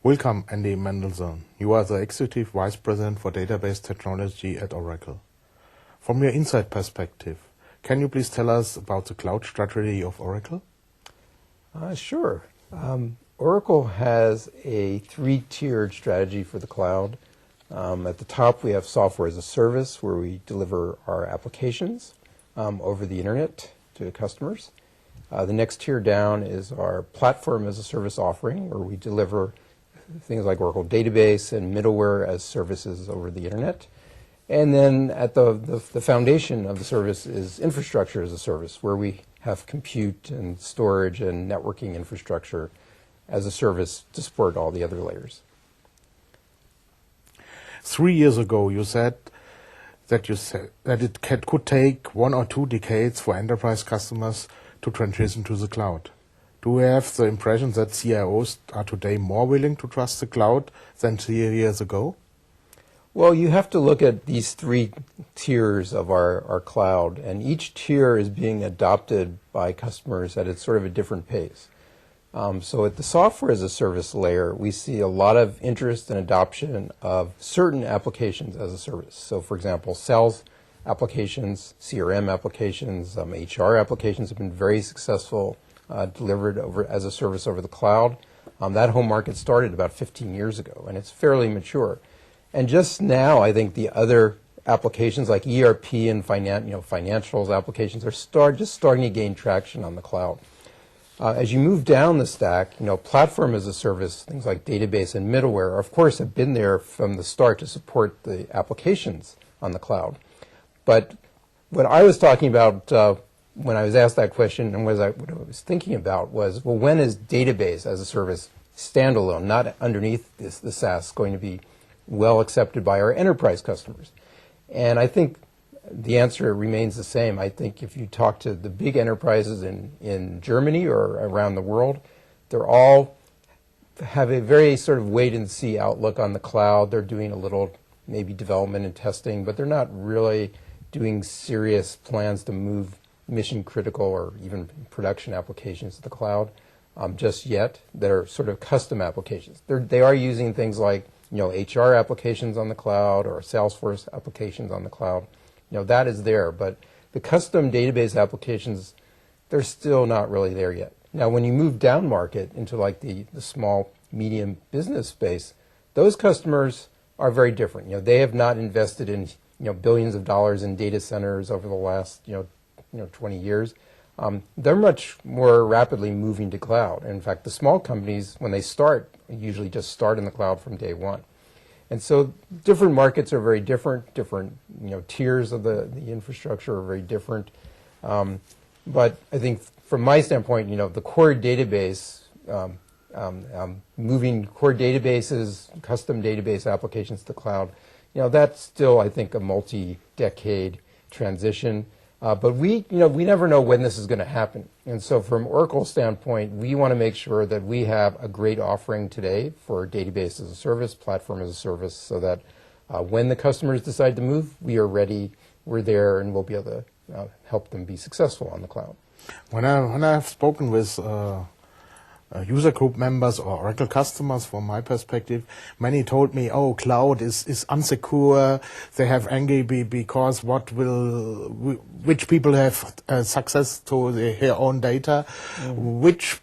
Welcome, Andy Mendelsohn. You are the Executive Vice President for Database Technology at Oracle. From your inside perspective, can you please tell us about the cloud strategy of Oracle? Sure. Oracle has a three-tiered strategy for the cloud. At the top, we have software as a service, where we deliver our applications over the internet to customers. The next tier down is our platform as a service offering, where we deliver things like Oracle Database and middleware as services over the internet. And then at the foundation of the service is infrastructure as a service, where we have compute and storage and networking infrastructure as a service to support all the other layers. 3 years ago, you said that it could take 1 or 2 decades for enterprise customers to transition to the cloud. Do you have the impression that CIOs are today more willing to trust the cloud than 3 years ago? Well, you have to look at these three tiers of our cloud, and each tier is being adopted by customers at sort of a different pace. So at the software as a service layer, we see a lot of interest and adoption of certain applications as a service. So for example, sales applications, CRM applications, HR applications have been very successful, delivered as a service over the cloud. That whole market started about 15 years ago, and it's fairly mature. And just now, I think the other applications like ERP and financials applications are just starting to gain traction on the cloud. As you move down the stack, platform as a service, things like database and middleware, of course, have been there from the start to support the applications on the cloud. But what I was talking about when I was asked that question, and what I was thinking about was, well, when is database as a service standalone, not underneath the SaaS, going to be well accepted by our enterprise customers? And I think the answer remains the same. I think if you talk to the big enterprises in Germany or around the world, they're all have a very sort of wait-and-see outlook on the cloud. They're doing a little maybe development and testing, but they're not really doing serious plans to move mission-critical or even production applications to the cloud just yet. They're sort of custom applications. They are using things like HR applications on the cloud or Salesforce applications on the cloud. That is there, but the custom database applications, they're still not really there yet. Now, when you move down market into like the small, medium business space, those customers are very different. They have not invested in billions of dollars in data centers over the last 20 years. They're much more rapidly moving to cloud. In fact, the small companies, when they start, usually just start in the cloud from day one. And so different markets are very different tiers of the infrastructure are very different. But I think from my standpoint, the core database, moving core databases, custom database applications to the cloud, that's still, I think, a multi-decade transition. But we never know when this is going to happen. And so from Oracle's standpoint, we want to make sure that we have a great offering today for database as a service, platform as a service, so that when the customers decide to move, we are ready, we're there, and we'll be able to help them be successful on the cloud. When I've spoken with user group members or Oracle customers, from my perspective, many told me, cloud is unsecure. They have angry because which people have access to their own data, which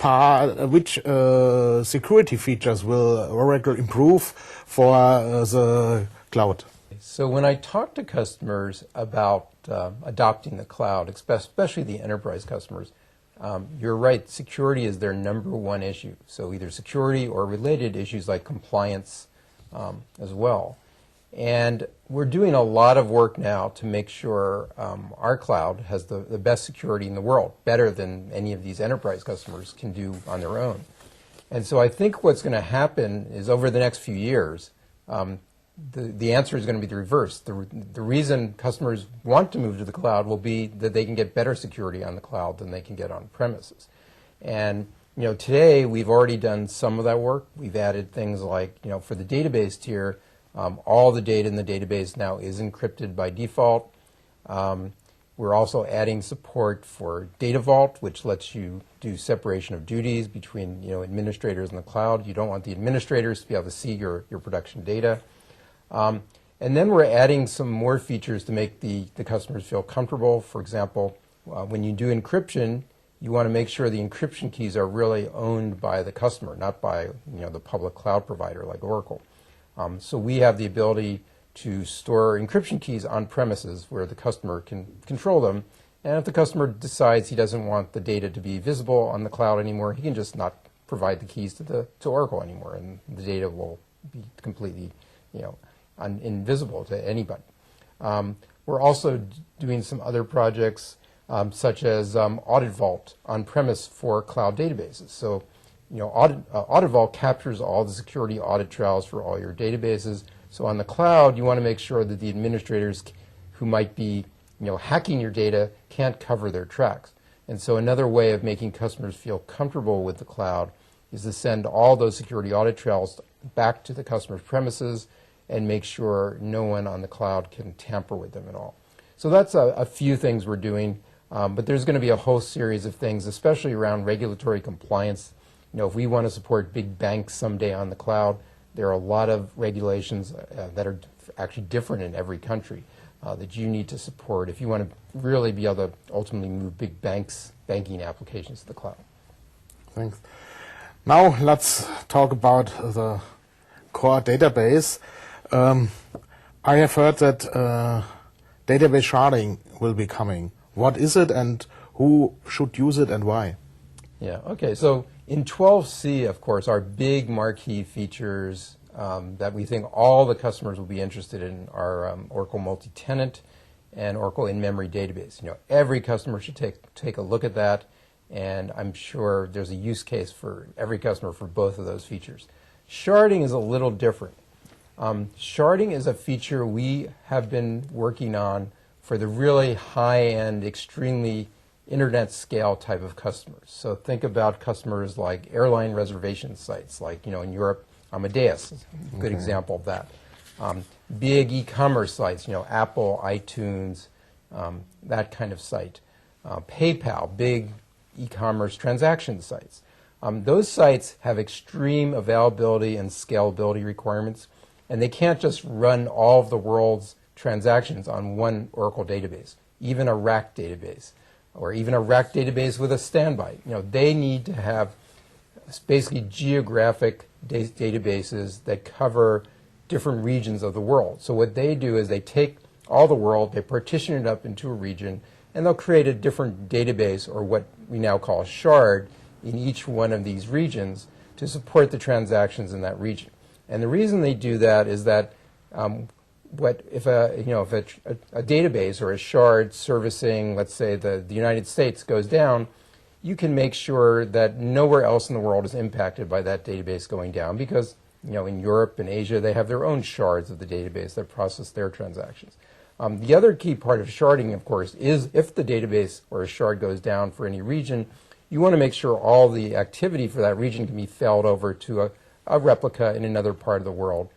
security features will Oracle improve for the cloud? So when I talk to customers about adopting the cloud, especially the enterprise customers, you're right, security is their number one issue. So either security or related issues like compliance as well. And we're doing a lot of work now to make sure our cloud has the best security in the world, better than any of these enterprise customers can do on their own. And so I think what's going to happen is over the next few years, the answer is going to be the reverse. The reason customers want to move to the cloud will be that they can get better security on the cloud than they can get on premises. And today we've already done some of that work. We've added things like for the database tier, all the data in the database now is encrypted by default. We're also adding support for Data Vault, which lets you do separation of duties between administrators in the cloud. You don't want the administrators to be able to see your production data. And then we're adding some more features to make the customers feel comfortable. For example, when you do encryption, you want to make sure the encryption keys are really owned by the customer, not by the public cloud provider like Oracle. So we have the ability to store encryption keys on premises where the customer can control them. And if the customer decides he doesn't want the data to be visible on the cloud anymore, he can just not provide the keys to Oracle anymore, and the data will be completely invisible to anybody. We're also doing some other projects such as Audit Vault on premise for cloud databases. So Audit Vault captures all the security audit trails for all your databases. So on the cloud, you want to make sure that the administrators who might be hacking your data can't cover their tracks. And so another way of making customers feel comfortable with the cloud is to send all those security audit trails back to the customer's premises and make sure no one on the cloud can tamper with them at all. So that's a few things we're doing, but there's going to be a whole series of things, especially around regulatory compliance. If we want to support big banks someday on the cloud, there are a lot of regulations that are actually different in every country that you need to support if you want to really be able to ultimately move big banking applications to the cloud. Thanks. Now let's talk about the core database. I have heard that database sharding will be coming. What is it, and who should use it, and why? Yeah, okay. So in 12c, of course, our big marquee features that we think all the customers will be interested in are Oracle Multi-Tenant and Oracle In-Memory Database. Every customer should take a look at that, and I'm sure there's a use case for every customer for both of those features. Sharding is a little different. Sharding is a feature we have been working on for the really high-end, extremely internet scale type of customers. So think about customers like airline reservation sites, like in Europe, Amadeus is a good example of that. Big e-commerce sites, Apple, iTunes, that kind of site. PayPal, big e-commerce transaction sites. Those sites have extreme availability and scalability requirements, and they can't just run all of the world's transactions on one Oracle database, even a rack database, or even a rack database with a standby. They need to have basically geographic databases that cover different regions of the world. So what they do is they take all the world, they partition it up into a region, and they'll create a different database, or what we now call a shard, in each one of these regions to support the transactions in that region. And the reason they do that is that if a database or a shard servicing, let's say, the United States goes down, you can make sure that nowhere else in the world is impacted by that database going down, because in Europe and Asia they have their own shards of the database that process their transactions. The other key part of sharding, of course, is if the database or a shard goes down for any region, you want to make sure all the activity for that region can be failed over to a replica in another part of the world,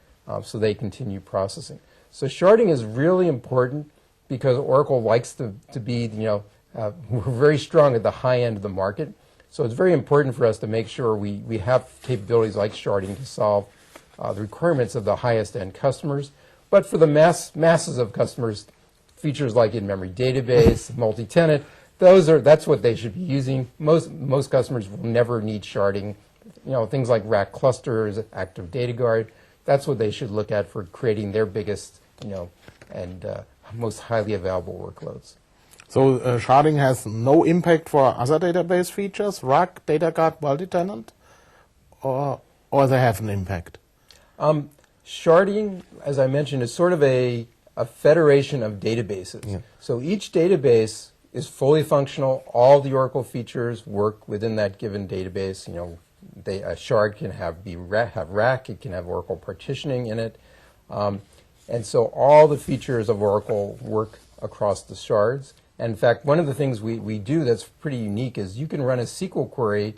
so they continue processing. So sharding is really important because Oracle likes to be, we're very strong at the high end of the market. So it's very important for us to make sure we have capabilities like sharding to solve the requirements of the highest end customers. But for the masses of customers, features like in-memory database, multi-tenant, that's what they should be using. Most customers will never need sharding. Things like rack clusters, active data guard, that's what they should look at for creating their biggest, and most highly available workloads. So sharding has no impact for other database features, rack, data guard, multi-tenant, or they have an impact? Sharding, as I mentioned, is sort of a federation of databases. Yeah. So each database is fully functional. All the Oracle features work within that given database. A shard can have rack, it can have Oracle partitioning in it. And so all the features of Oracle work across the shards. And in fact, one of the things we do that's pretty unique is you can run a SQL query.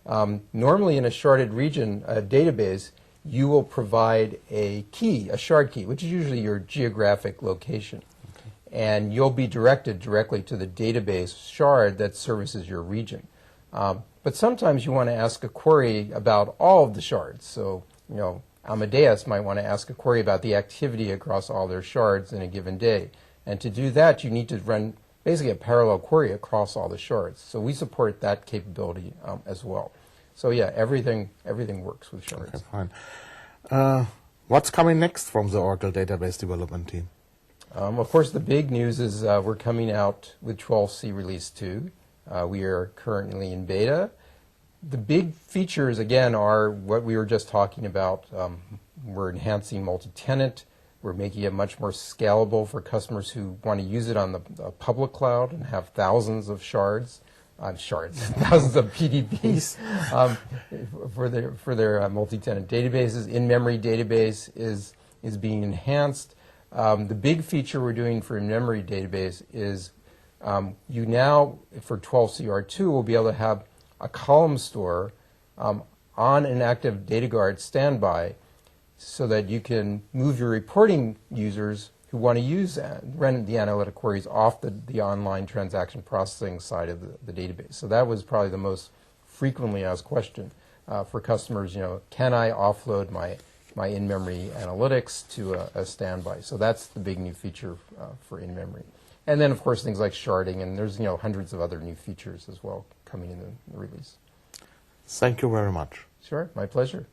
Normally in a sharded region, a database, you will provide a key, a shard key, which is usually your geographic location. Okay. and you'll be directed directly to the database shard that services your region. But sometimes you want to ask a query about all of the shards. So, Amadeus might want to ask a query about the activity across all their shards in a given day. And to do that, you need to run basically a parallel query across all the shards. So we support that capability as well. So yeah, everything works with shards. Okay, fine. What's coming next from the Oracle database development team? Of course, the big news is we're coming out with 12c Release 2. We are currently in beta. The big features, again, are what we were just talking about. We're enhancing multi-tenant. We're making it much more scalable for customers who want to use it on the public cloud and have thousands of thousands of PDBs for their multi-tenant databases. In-memory database is being enhanced. The big feature we're doing for in-memory database is you now, for 12CR2, will be able to have a column store on an active data guard standby so that you can move your reporting users who want to run the analytic queries off the online transaction processing side of the database. So that was probably the most frequently asked question for customers. Can I offload my in-memory analytics to a standby? So that's the big new feature for in-memory. And then, of course, things like sharding, and there's hundreds of other new features as well coming in the release. Thank you very much. Sure, my pleasure.